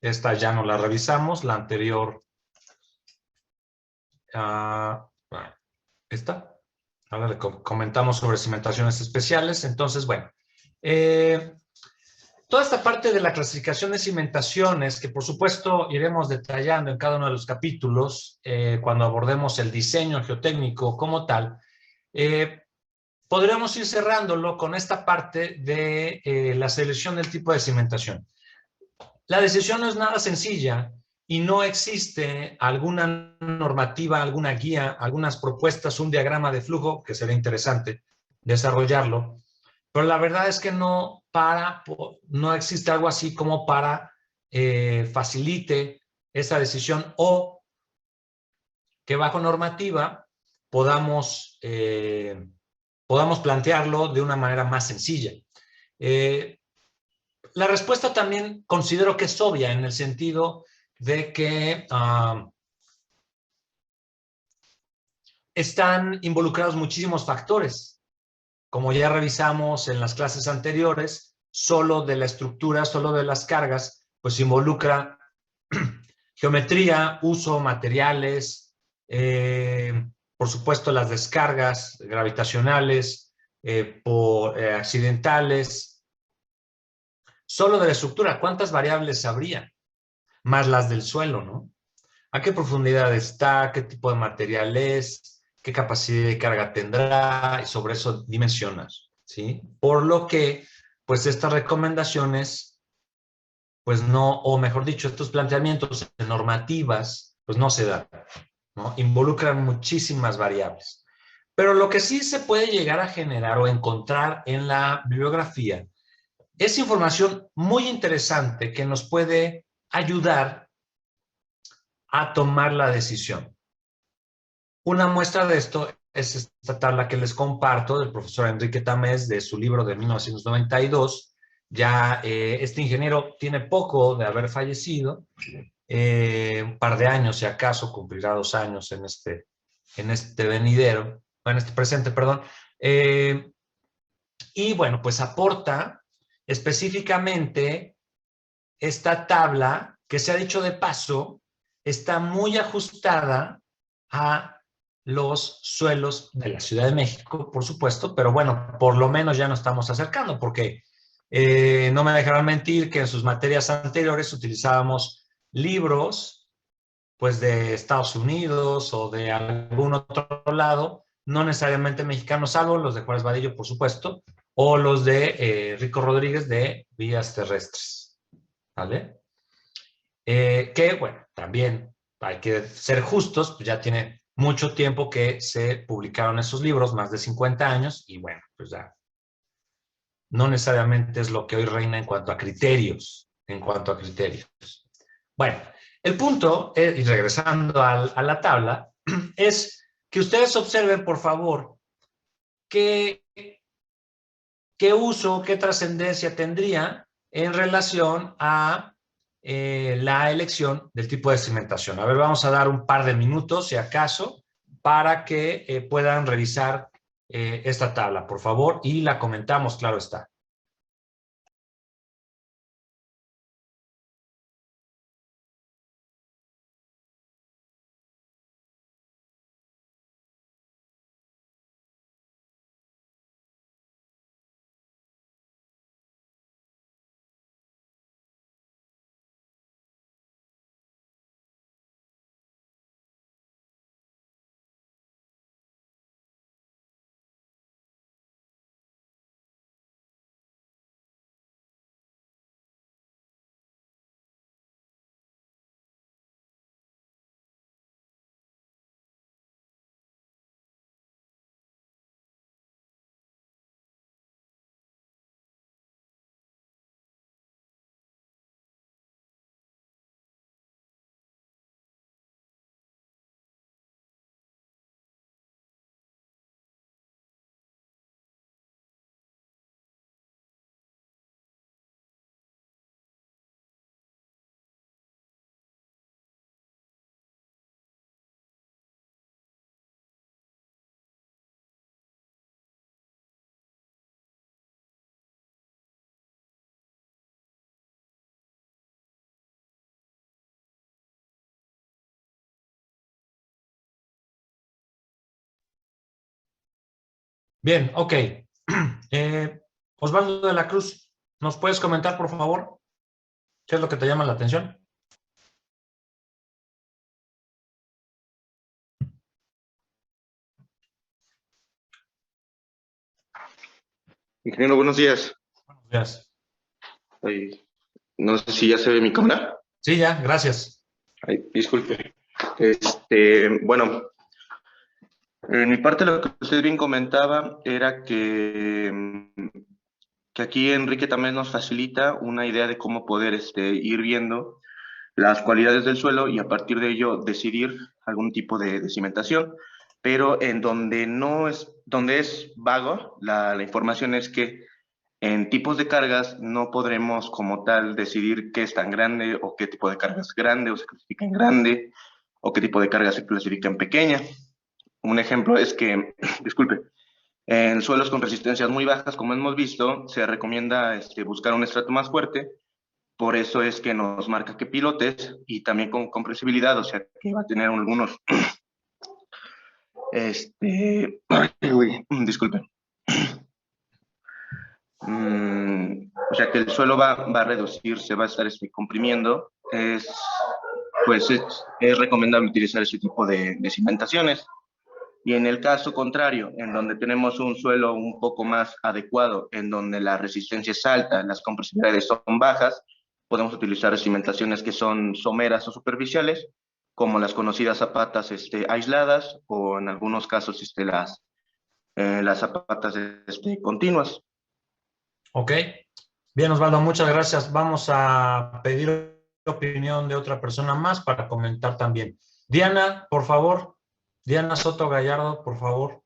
Esta ya no la revisamos, la anterior, bueno, esta. Ahora le comentamos sobre cimentaciones especiales. Entonces, bueno, toda esta parte de la clasificación de cimentaciones, que por supuesto iremos detallando en cada uno de los capítulos, cuando abordemos el diseño geotécnico como tal, podríamos ir cerrándolo con esta parte de la selección del tipo de cimentación. La decisión no es nada sencilla y no existe alguna normativa, alguna guía, algunas propuestas, un diagrama de flujo, que sería interesante desarrollarlo, pero la verdad es que no existe algo así como para facilite esa decisión, o que bajo normativa podamos plantearlo de una manera más sencilla. La respuesta también considero que es obvia, en el sentido de que están involucrados muchísimos factores. Como ya revisamos en las clases anteriores, solo de la estructura, solo de las cargas, pues involucra geometría, uso, materiales, por supuesto las descargas gravitacionales, accidentales. Solo de la estructura, ¿cuántas variables habría? Más las del suelo, ¿no? ¿A qué profundidad está? ¿Qué tipo de material es? ¿Qué capacidad de carga tendrá? Y sobre eso dimensionas, ¿sí? Por lo que, pues estas recomendaciones, pues no, o mejor dicho, estos planteamientos normativas, pues no se dan, ¿no? Involucran muchísimas variables. Pero lo que sí se puede llegar a generar o encontrar en la bibliografía es información muy interesante que nos puede ayudar a tomar la decisión. Una muestra de esto es esta tabla que les comparto del profesor Enrique Tamés, de su libro de 1992. Ya este ingeniero tiene poco de haber fallecido, un par de años, si acaso, cumplirá 2 años en este venidero, en este presente, perdón. Y bueno, pues aporta específicamente esta tabla, que se ha dicho de paso, está muy ajustada a los suelos de la Ciudad de México, por supuesto, pero bueno, por lo menos ya nos estamos acercando, porque no me dejarán mentir que en sus materias anteriores utilizábamos libros, pues de Estados Unidos o de algún otro lado, no necesariamente mexicanos, salvo los de Juárez Vadillo, por supuesto, o los de Rico Rodríguez de Vías Terrestres, ¿vale? Que, bueno, también hay que ser justos, pues ya tiene mucho tiempo que se publicaron esos libros, más de 50 años, y bueno, pues ya no necesariamente es lo que hoy reina en cuanto a criterios, Bueno, el punto, y regresando a la tabla, es que ustedes observen, por favor, qué uso, qué trascendencia tendría en relación a la elección del tipo de cimentación. A ver, vamos a dar un par de minutos, si acaso, para que puedan revisar esta tabla, por favor, y la comentamos, claro está. Bien, ok. Osvaldo de la Cruz, ¿nos puedes comentar, por favor, qué es lo que te llama la atención? Ingeniero, buenos días. Gracias. Ay, no sé si ya se ve mi cámara. Sí, ya, gracias. Ay, disculpe. Bueno, en mi parte lo que usted bien comentaba era que aquí Enrique también nos facilita una idea de cómo poder ir viendo las cualidades del suelo y a partir de ello decidir algún tipo de cimentación. Pero en donde no es, donde es vago, la información es que en tipos de cargas no podremos como tal decidir qué es tan grande o qué tipo de carga es grande o se clasifica en grande o qué tipo de carga se clasifica en pequeña. Un ejemplo es que, disculpe, en suelos con resistencias muy bajas, como hemos visto, se recomienda buscar un estrato más fuerte. Por eso es que nos marca que pilotes y también con compresibilidad, o sea que va a tener algunos, disculpe, o sea que el suelo va a reducirse, va a estar comprimiendo, es recomendable utilizar ese tipo de cimentaciones. Y en el caso contrario, en donde tenemos un suelo un poco más adecuado, en donde la resistencia es alta, las compresibilidades son bajas, podemos utilizar cimentaciones que son someras o superficiales, como las conocidas zapatas aisladas o en algunos casos las zapatas continuas. Ok. Bien, Osvaldo, muchas gracias. Vamos a pedir opinión de otra persona más para comentar también. Diana, por favor. Diana Soto Gallardo, por favor.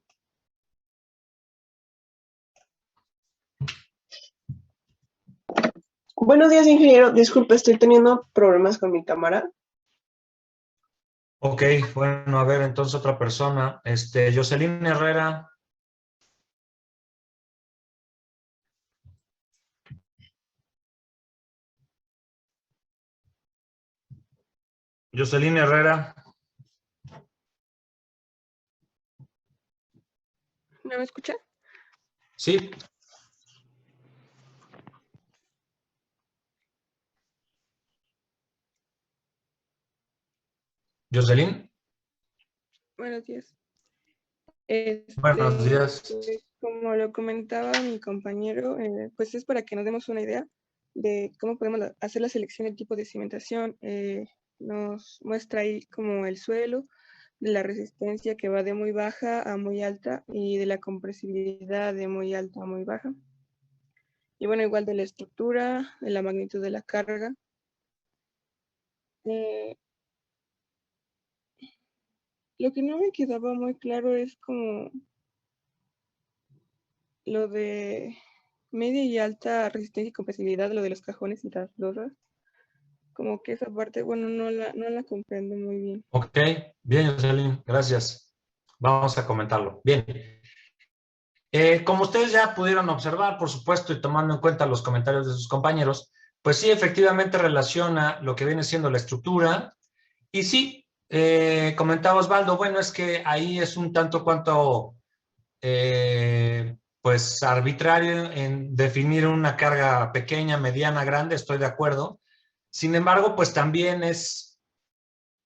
Buenos días, ingeniero. Disculpe, estoy teniendo problemas con mi cámara. Ok, bueno, a ver, entonces otra persona. Jocelyn Herrera. Jocelyn Herrera. ¿No me escucha? Sí. Jocelyn. Buenos días. Buenos días. Pues, como lo comentaba mi compañero, pues es para que nos demos una idea de cómo podemos hacer la selección del tipo de cimentación. Nos muestra ahí como el suelo, de la resistencia que va de muy baja a muy alta y de la compresibilidad de muy alta a muy baja. Y bueno, igual de la estructura, de la magnitud de la carga. Eh, lo que no me quedaba muy claro es como lo de media y alta resistencia y compresibilidad, lo de los cajones y las losas. Como que esa parte, bueno, no la comprendo muy bien. Ok, bien, Jocelyn, gracias. Vamos a comentarlo. Bien. Como ustedes ya pudieron observar, por supuesto, y tomando en cuenta los comentarios de sus compañeros, pues sí, efectivamente relaciona lo que viene siendo la estructura. Y sí, comentaba Osvaldo, bueno, es que ahí es un tanto cuanto, pues, arbitrario en definir una carga pequeña, mediana, grande, estoy de acuerdo. Sin embargo, pues también es,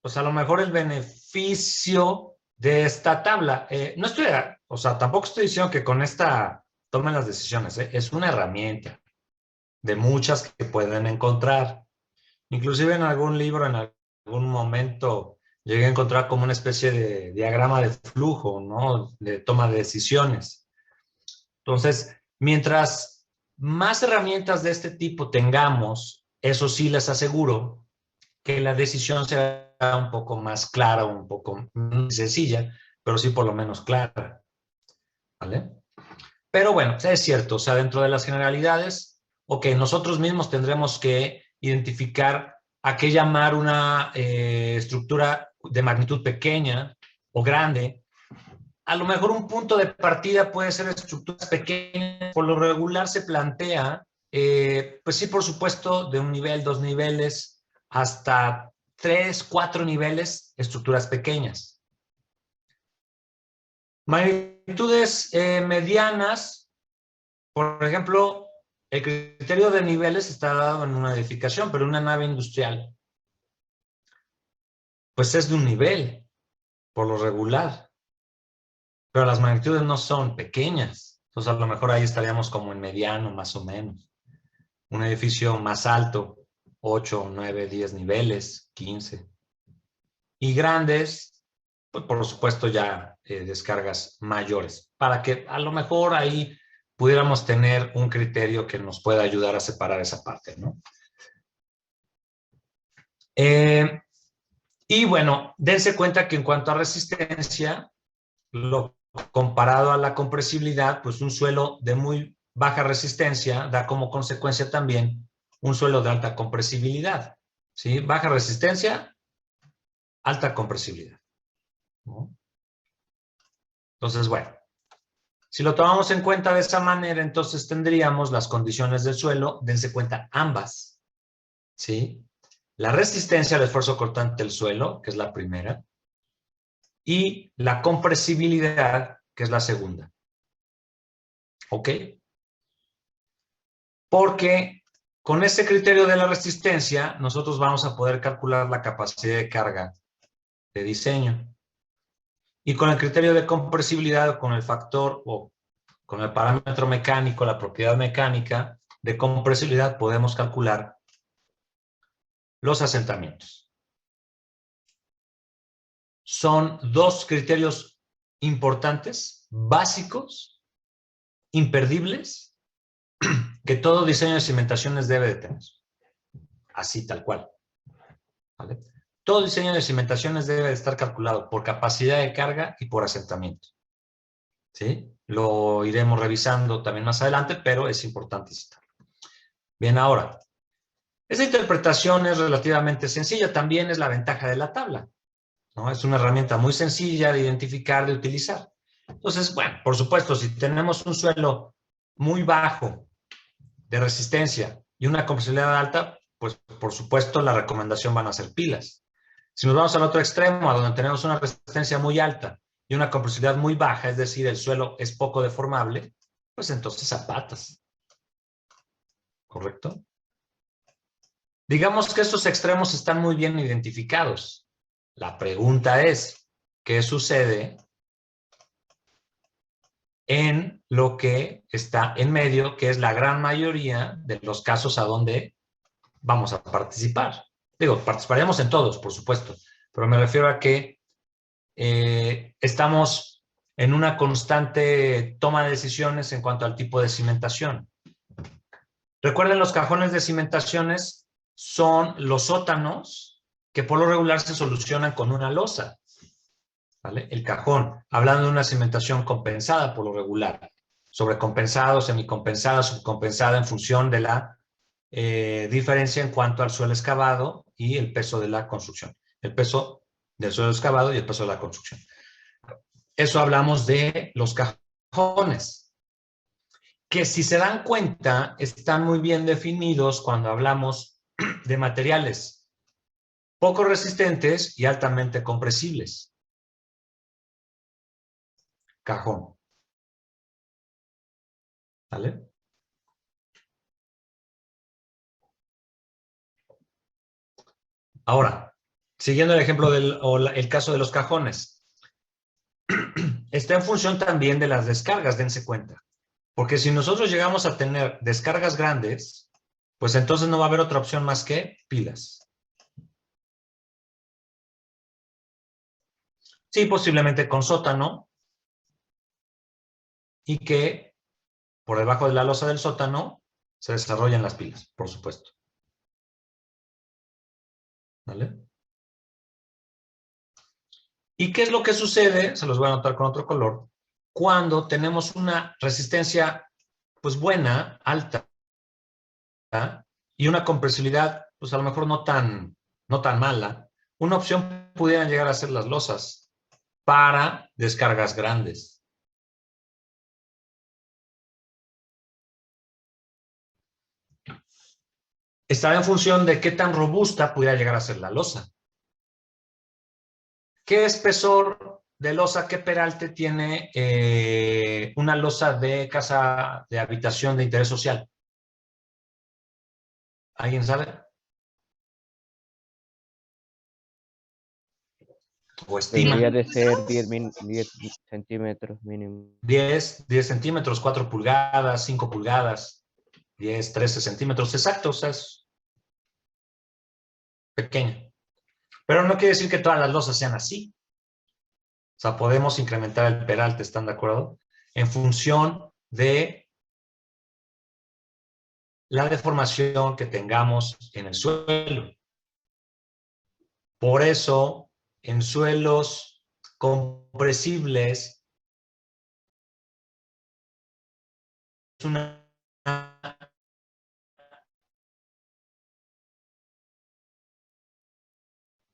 pues a lo mejor el beneficio de esta tabla. No estoy, o sea, tampoco estoy diciendo que con esta tomen las decisiones, ¿eh? Es una herramienta de muchas que pueden encontrar. Inclusive en algún libro, en algún momento, llegué a encontrar como una especie de diagrama de flujo, ¿no? De toma de decisiones. Entonces, mientras más herramientas de este tipo tengamos, eso sí les aseguro que la decisión sea un poco más clara, un poco sencilla, pero sí por lo menos clara, ¿vale? Pero bueno, es cierto, o sea, dentro de las generalidades, ok, nosotros mismos tendremos que identificar a qué llamar una estructura de magnitud pequeña o grande. A lo mejor un punto de partida puede ser estructuras pequeñas, por lo regular se plantea, pues sí, por supuesto, de un nivel, dos niveles, hasta tres, cuatro niveles, estructuras pequeñas. Magnitudes medianas, por ejemplo, el criterio de niveles está dado en una edificación, pero una nave industrial, pues es de un nivel, por lo regular. Pero las magnitudes no son pequeñas. Entonces, a lo mejor ahí estaríamos como en mediano, más o menos. Un edificio más alto, 8, 9, 10 niveles, 15. Y grandes, pues por supuesto ya descargas mayores. Para que a lo mejor ahí pudiéramos tener un criterio que nos pueda ayudar a separar esa parte, ¿no? Y bueno, dense cuenta que en cuanto a resistencia, lo comparado a la compresibilidad, pues un suelo de muy baja resistencia da como consecuencia también un suelo de alta compresibilidad, ¿sí? Baja resistencia, alta compresibilidad, ¿no? Entonces, bueno, si lo tomamos en cuenta de esa manera, entonces tendríamos las condiciones del suelo, dense cuenta ambas, ¿sí? La resistencia al esfuerzo cortante del suelo, que es la primera, y la compresibilidad, que es la segunda. ¿Ok? Porque con ese criterio de la resistencia, nosotros vamos a poder calcular la capacidad de carga de diseño. Y con el criterio de compresibilidad, con el factor o con el parámetro mecánico, la propiedad mecánica de compresibilidad, podemos calcular los asentamientos. Son dos criterios importantes, básicos, imperdibles, que todo diseño de cimentaciones debe de tener. Así, tal cual. ¿Vale? Todo diseño de cimentaciones debe de estar calculado por capacidad de carga y por asentamiento. ¿Sí? Lo iremos revisando también más adelante, pero es importante citarlo. Bien, ahora, esa interpretación es relativamente sencilla, también es la ventaja de la tabla, ¿no? Es una herramienta muy sencilla de identificar, de utilizar. Entonces, bueno, por supuesto, si tenemos un suelo muy bajo de resistencia y una compresibilidad alta, pues por supuesto la recomendación van a ser pilas. Si nos vamos al otro extremo, a donde tenemos una resistencia muy alta y una compresibilidad muy baja, es decir, el suelo es poco deformable, pues entonces zapatas. ¿Correcto? Digamos que estos extremos están muy bien identificados. La pregunta es, ¿qué sucede en lo que está en medio, que es la gran mayoría de los casos a donde vamos a participar? Digo, participaríamos en todos, por supuesto, pero me refiero a que estamos en una constante toma de decisiones en cuanto al tipo de cimentación. Recuerden, los cajones de cimentaciones son los sótanos que por lo regular se solucionan con una losa, ¿vale? El cajón, hablando de una cimentación compensada por lo regular, sobrecompensado, semicompensada, subcompensada en función de la diferencia en cuanto al suelo excavado y el peso de la construcción. El peso del suelo excavado y el peso de la construcción. Eso hablamos de los cajones, que si se dan cuenta, están muy bien definidos cuando hablamos de materiales poco resistentes y altamente compresibles. Cajón. ¿Vale? Ahora, siguiendo el ejemplo el caso de los cajones, está en función también de las descargas, dense cuenta. Porque si nosotros llegamos a tener descargas grandes, pues entonces no va a haber otra opción más que pilas. Sí, posiblemente con sótano, y que por debajo de la losa del sótano se desarrollan las pilas, por supuesto. ¿Vale? ¿Y qué es lo que sucede? Se los voy a anotar con otro color. Cuando tenemos una resistencia, pues buena, alta, y una compresibilidad, pues a lo mejor no tan mala, una opción pudieran llegar a ser las losas para descargas grandes. Estará en función de qué tan robusta pudiera llegar a ser la losa. ¿Qué espesor de losa, ¿qué peralte tiene una losa de casa de habitación de interés social? ¿Alguien sabe? ¿O estima? Debería de ser 10 centímetros mínimo. 10 centímetros, 4 pulgadas, 5 pulgadas, 10, 13 centímetros, exacto, o sea, es pequeño. Pero no quiere decir que todas las losas sean así. O sea, podemos incrementar el peralte, ¿están de acuerdo? En función de la deformación que tengamos en el suelo. Por eso, en suelos compresibles, es una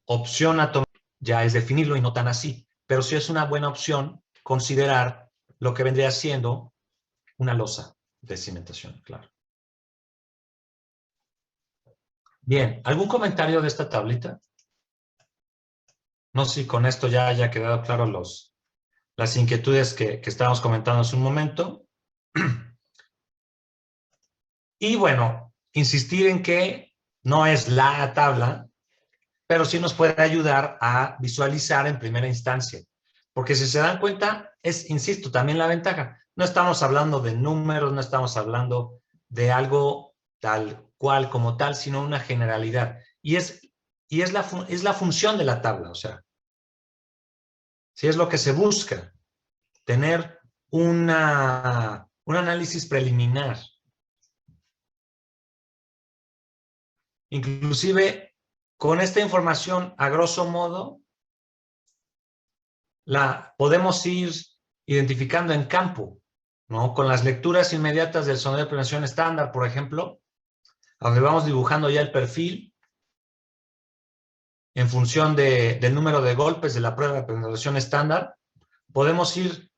opción a tomar, ya es definirlo y no tan así, pero sí es una buena opción considerar lo que vendría siendo una losa de cimentación, claro. Bien, ¿algún comentario de esta tablita? No sé si con esto ya haya quedado claro las inquietudes que estábamos comentando hace un momento. Y bueno, insistir en que no es la tabla, pero sí nos puede ayudar a visualizar en primera instancia. Porque si se dan cuenta, es, insisto, también la ventaja. No estamos hablando de números, no estamos hablando de algo tal cual como tal, sino una generalidad. Y es la función de la tabla, o sea, si es lo que se busca, tener un análisis preliminar. Inclusive, con esta información, a grosso modo, la podemos ir identificando en campo, ¿no? Con las lecturas inmediatas del sondeo de prevención estándar, por ejemplo, donde vamos dibujando ya el perfil en función del número de golpes de la prueba de prevención estándar, podemos ir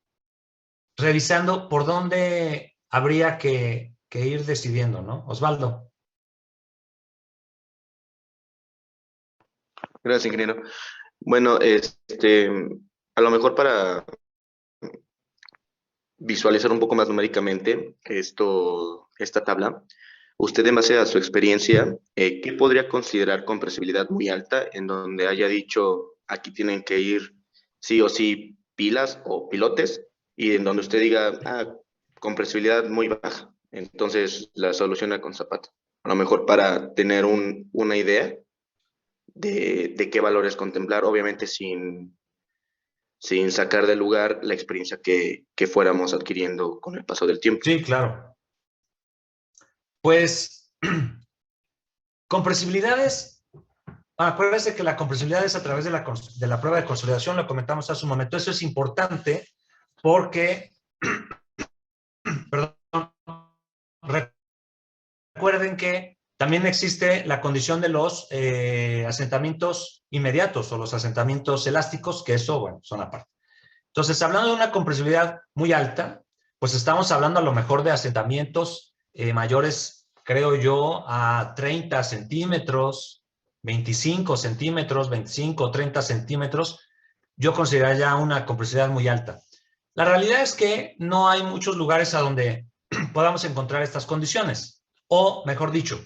revisando por dónde habría que ir decidiendo, ¿no? Osvaldo. Gracias, ingeniero. Bueno, a lo mejor para visualizar un poco más numéricamente esta tabla, usted en base a su experiencia, ¿qué podría considerar compresibilidad muy alta en donde haya dicho aquí tienen que ir sí o sí pilas o pilotes y en donde usted diga compresibilidad muy baja? Entonces la soluciona con zapato. A lo mejor para tener una idea de qué valores contemplar, obviamente sin sacar de lugar la experiencia que fuéramos adquiriendo con el paso del tiempo. Sí, claro. Pues, compresibilidades, acuérdense que la compresibilidad es a través de la prueba de consolidación, lo comentamos hace un momento. Eso es importante porque, perdón, recuerden que también existe la condición de los asentamientos inmediatos o los asentamientos elásticos, que eso, bueno, son aparte. Entonces, hablando de una compresibilidad muy alta, pues estamos hablando a lo mejor de asentamientos mayores, creo yo, a 30 centímetros, 25 centímetros, 25 o 30 centímetros. Yo consideraría ya una compresibilidad muy alta. La realidad es que no hay muchos lugares a donde podamos encontrar estas condiciones. O, mejor dicho,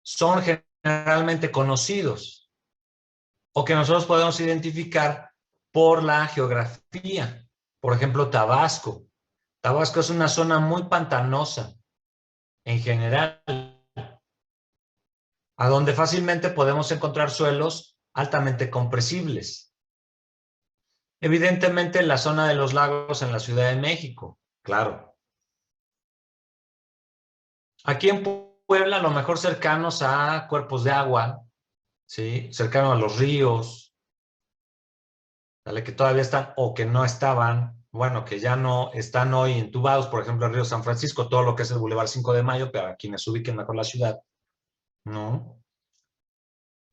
son generalmente conocidos o que nosotros podemos identificar por la geografía. Por ejemplo, Tabasco. Tabasco es una zona muy pantanosa en general, a donde fácilmente podemos encontrar suelos altamente compresibles. Evidentemente, la zona de los lagos en la Ciudad de México, claro. Aquí en Puebla, a lo mejor cercanos a cuerpos de agua, ¿sí? Cercanos a los ríos, ¿vale? Que todavía están o que no estaban, bueno, que ya no están hoy entubados, por ejemplo, el río San Francisco, todo lo que es el Boulevard 5 de Mayo, para quienes ubiquen mejor la ciudad, ¿no?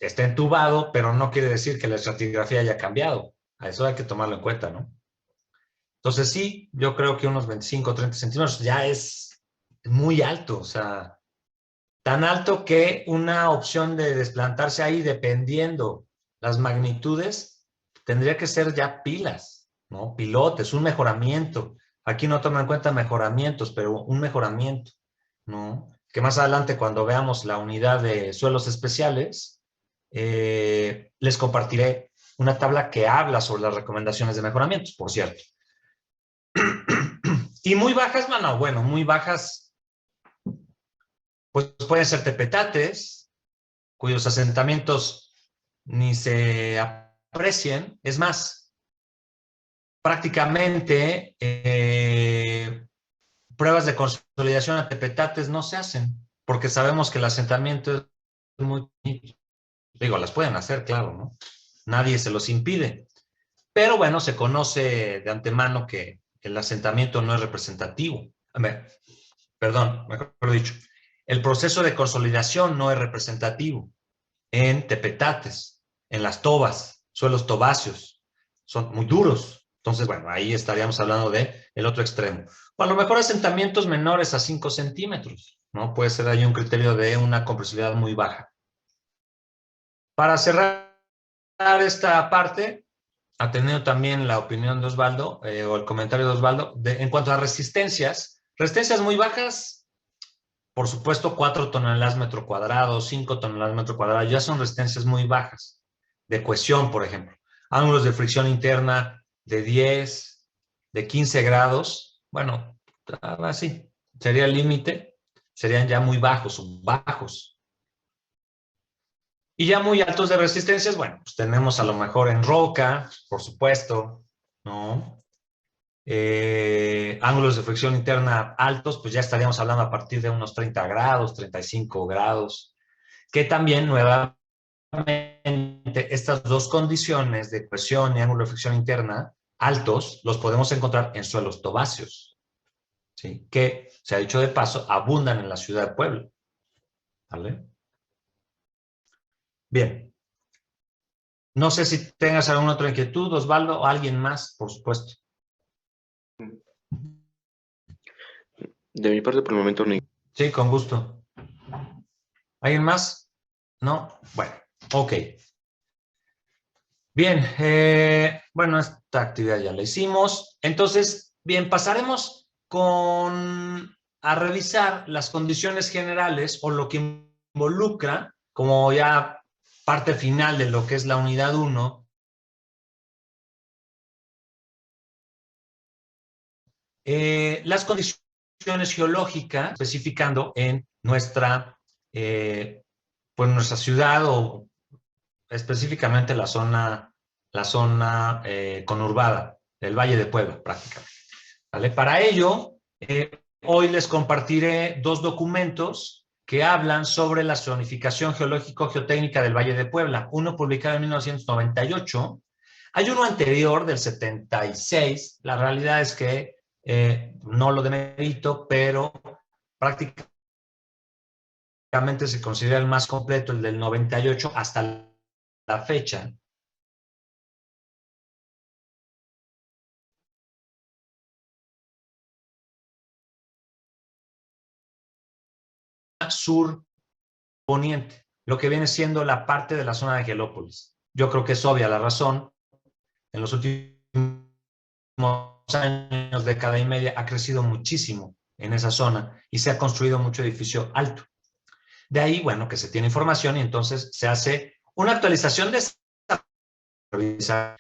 Está entubado, pero no quiere decir que la estratigrafía haya cambiado. A eso hay que tomarlo en cuenta, ¿no? Entonces sí, yo creo que unos 25 o 30 centímetros ya es muy alto, o sea, tan alto que una opción de desplantarse ahí, dependiendo las magnitudes, tendría que ser ya pilas, ¿no? Pilotes, un mejoramiento. Aquí no toman en cuenta mejoramientos, pero un mejoramiento, ¿no? Que más adelante, cuando veamos la unidad de suelos especiales, les compartiré una tabla que habla sobre las recomendaciones de mejoramientos, por cierto. Y muy bajas, bueno, muy bajas, pues pueden ser tepetates, cuyos asentamientos ni se aprecien. Es más, prácticamente pruebas de consolidación a tepetates no se hacen, porque sabemos que el asentamiento es muy... Digo, las pueden hacer, claro, ¿no? Nadie se los impide. Pero bueno, se conoce de antemano que el asentamiento no es representativo. Perdón, mejor dicho. El proceso de consolidación no es representativo en tepetates, en las tobas, suelos tobáceos. Son muy duros. Entonces, bueno, ahí estaríamos hablando de el otro extremo. O a lo mejor asentamientos menores a 5 centímetros, ¿no? Puede ser ahí un criterio de una compresibilidad muy baja. Para cerrar esta parte, atendiendo también la opinión de Osvaldo, o el comentario de Osvaldo, en cuanto a resistencias muy bajas, por supuesto 4 toneladas metro cuadrado, 5 toneladas metro cuadrado, ya son resistencias muy bajas, de cohesión, por ejemplo. Ángulos de fricción interna de 10, de 15 grados, bueno, así, sería el límite, serían ya muy bajos, bajos. Y ya muy altos de resistencias, bueno, pues tenemos a lo mejor en roca, por supuesto, ¿no? Ángulos de fricción interna altos, pues ya estaríamos hablando a partir de unos 30 grados, 35 grados, que también nuevamente estas dos condiciones de presión y ángulo de fricción interna altos los podemos encontrar en suelos tobáceos, ¿sí? Que, se ha dicho de paso, abundan en la ciudad de Puebla, ¿vale? Bien. No sé si tengas alguna otra inquietud, Osvaldo, o alguien más, por supuesto. De mi parte, por el momento, no. Sí, con gusto. ¿Alguien más? ¿No? Bueno, ok. Bien, bueno, esta actividad ya la hicimos. Entonces, bien, pasaremos a revisar las condiciones generales o lo que involucra, como ya parte final de lo que es la unidad 1, las condiciones geológicas, especificando en nuestra, pues nuestra ciudad o específicamente la zona conurbada del Valle de Puebla, prácticamente. ¿Vale? Para ello, hoy les compartiré 2 documentos que hablan sobre la zonificación geológico-geotécnica del Valle de Puebla. Uno publicado en 1998. Hay uno anterior, del 76. La realidad es que no lo demerito, pero prácticamente se considera el más completo, el del 98 hasta la fecha. Sur poniente, lo que viene siendo la parte de la zona de Angelópolis. Yo creo que es obvia la razón. En los últimos años, década y media, ha crecido muchísimo en esa zona y se ha construido mucho edificio alto. De ahí, bueno, que se tiene información y entonces se hace una actualización de esa.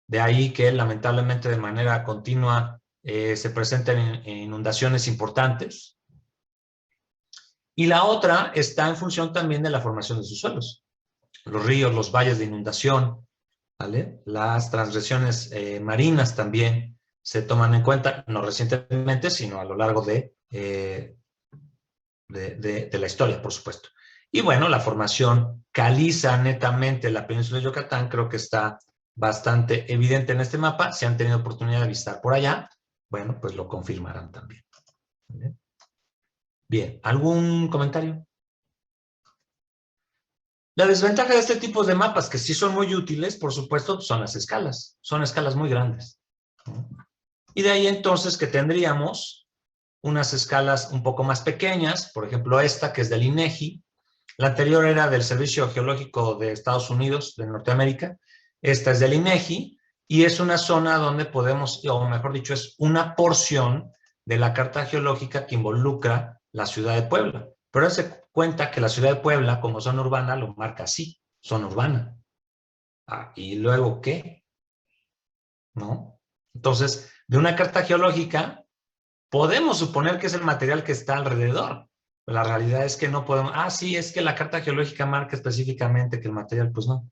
De ahí que lamentablemente de manera continua se presenten inundaciones importantes. Y la otra está en función también de la formación de sus suelos. Los ríos, los valles de inundación, ¿vale? Las transgresiones marinas también se toman en cuenta, no recientemente, sino a lo largo de la historia, por supuesto. Y bueno, la formación caliza netamente la península de Yucatán, creo que está bastante evidente en este mapa. Si han tenido oportunidad de visitar por allá, bueno, pues lo confirmarán también. Bien, ¿algún comentario? La desventaja de este tipo de mapas, que sí son muy útiles, por supuesto, son las escalas. Son escalas muy grandes, ¿no? Y de ahí entonces que tendríamos unas escalas un poco más pequeñas, por ejemplo esta que es del INEGI, la anterior era del Servicio Geológico de Estados Unidos, de Norteamérica, esta es del INEGI, y es una zona donde podemos, o mejor dicho, es una porción de la carta geológica que involucra la ciudad de Puebla. Pero se cuenta que la ciudad de Puebla, como zona urbana, lo marca así, zona urbana. Ah, ¿y luego qué? ¿No? Entonces, de una carta geológica, podemos suponer que es el material que está alrededor. La realidad es que no podemos, sí, es que la carta geológica marca específicamente que el material, pues no.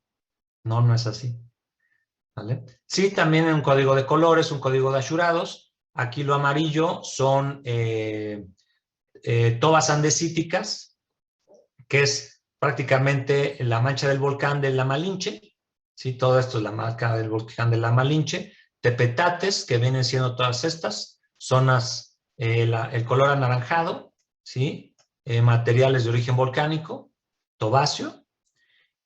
No es así. ¿Vale? Sí, también en un código de colores, un código de ashurados. Aquí lo amarillo son tobas andesíticas, que es prácticamente la mancha del volcán de la Malinche. ¿Sí? Todo esto es la marca del volcán de la Malinche. Tepetates, que vienen siendo todas estas zonas, el color anaranjado, ¿sí? Materiales de origen volcánico, tobacio.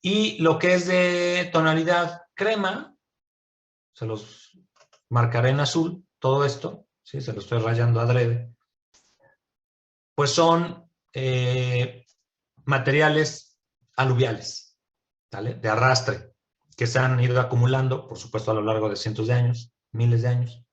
Y lo que es de tonalidad crema, se los marcaré en azul, todo esto, ¿sí? Se lo estoy rayando adrede, pues son materiales aluviales, ¿vale? De arrastre, que se han ido acumulando, por supuesto, a lo largo de cientos de años, miles de años.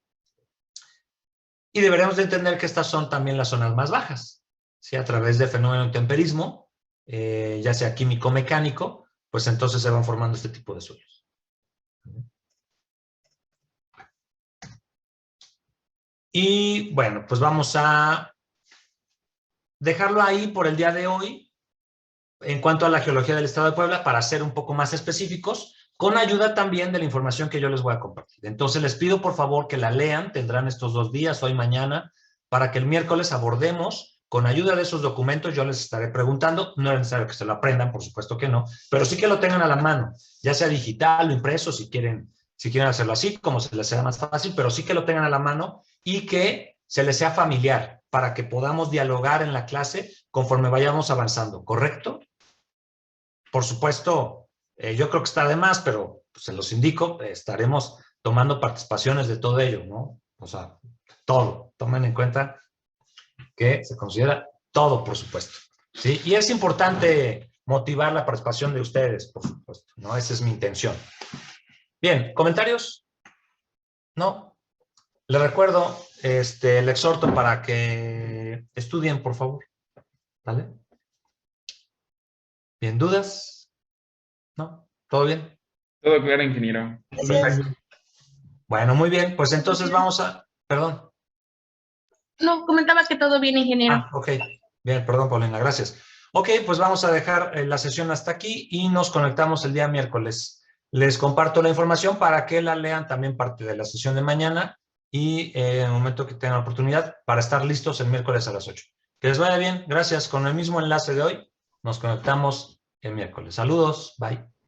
Y deberíamos de entender que estas son también las zonas más bajas, ¿sí? A través de fenómeno de temperismo, ya sea químico-mecánico, pues entonces se van formando este tipo de suelos. Y bueno, pues vamos a dejarlo ahí por el día de hoy en cuanto a la geología del Estado de Puebla, para ser un poco más específicos, con ayuda también de la información que yo les voy a compartir. Entonces les pido por favor que la lean, tendrán estos 2 días, hoy y mañana, para que el miércoles abordemos, con ayuda de esos documentos, yo les estaré preguntando, no es necesario que se lo aprendan, por supuesto que no, pero sí que lo tengan a la mano, ya sea digital o impreso, si quieren hacerlo así, como se les sea más fácil, pero sí que lo tengan a la mano y que se les sea familiar, para que podamos dialogar en la clase conforme vayamos avanzando, ¿correcto? Por supuesto, yo creo que está de más, pero pues, se los indico, estaremos tomando participaciones de todo ello, ¿no? O sea, todo. Tomen en cuenta que se considera todo, por supuesto, ¿sí? Y es importante motivar la participación de ustedes, por supuesto, ¿no? Esa es mi intención. Bien, ¿comentarios? ¿No? Les recuerdo, el exhorto para que estudien, por favor, ¿vale? Bien, ¿dudas? ¿No? ¿Todo bien? Todo claro, ingeniero. Perfecto. Bueno, muy bien, pues entonces vamos a... Perdón. No, comentaba que todo bien, ingeniero. Ok. Bien, perdón, Paulina, gracias. Ok, pues vamos a dejar la sesión hasta aquí y nos conectamos el día miércoles. Les comparto la información para que la lean también parte de la sesión de mañana y en el momento que tengan oportunidad para estar listos el miércoles a las 8. Que les vaya bien, gracias. Con el mismo enlace de hoy nos conectamos el miércoles. Saludos, bye.